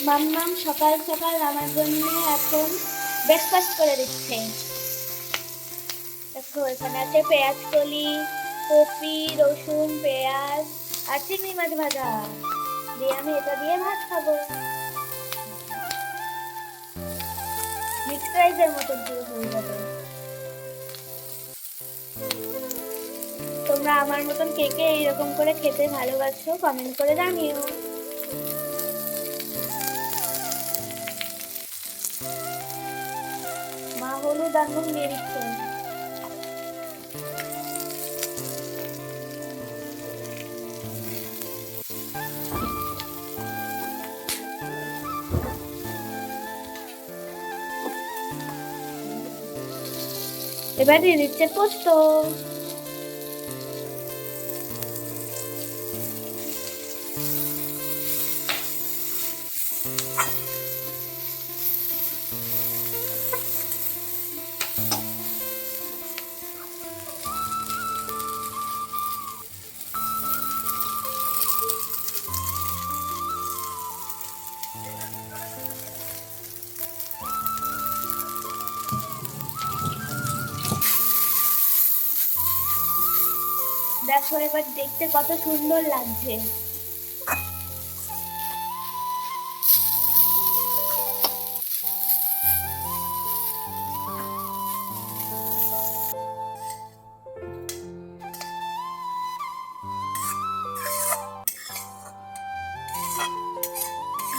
মাম্মাম সকাল সকাল আমার জন্য এখন ব্রেকফাস্ট করে দিচ্ছে। দেখো এখানে আছে পেঁয়াজ কলি, কপি, রসুন, পেঁয়াজ আর চিংড়ি মাছ ভাজা দিয়ে আমি এটা দিয়ে ভাত খাবো। মিক্সড রাইসের মতো দিয়ে হয়ে যাবে। তোমরা আমার মতন কে কে এইরকম করে খেতে ভালোবাসো কমেন্ট করে জানিও। মা হলুদ আর নুন দিয়ে দিচ্ছে। এবার দিয়ে দিচ্ছে পোস্ত। দেখো এবার দেখতে কত সুন্দর লাগছে।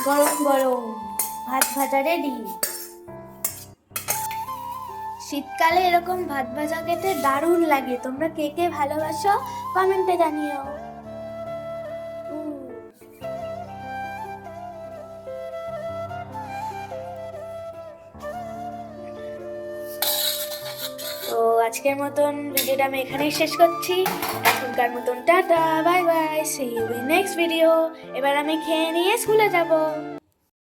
গরম গরম ভাত ভাজা রেডি। শীতকালে এরকম ভাত ভাজা খেতে দারুণ লাগে। তোমরা কে কে ভালোবাসো কমেন্টে জানিও। তো আজকের মতন ভিডিওটা আমি এখানেই শেষ করছি। এখনকার মতন tata, bye bye, see you in next video. এবার আমি খেয়ে নিয়ে স্কুলে যাব।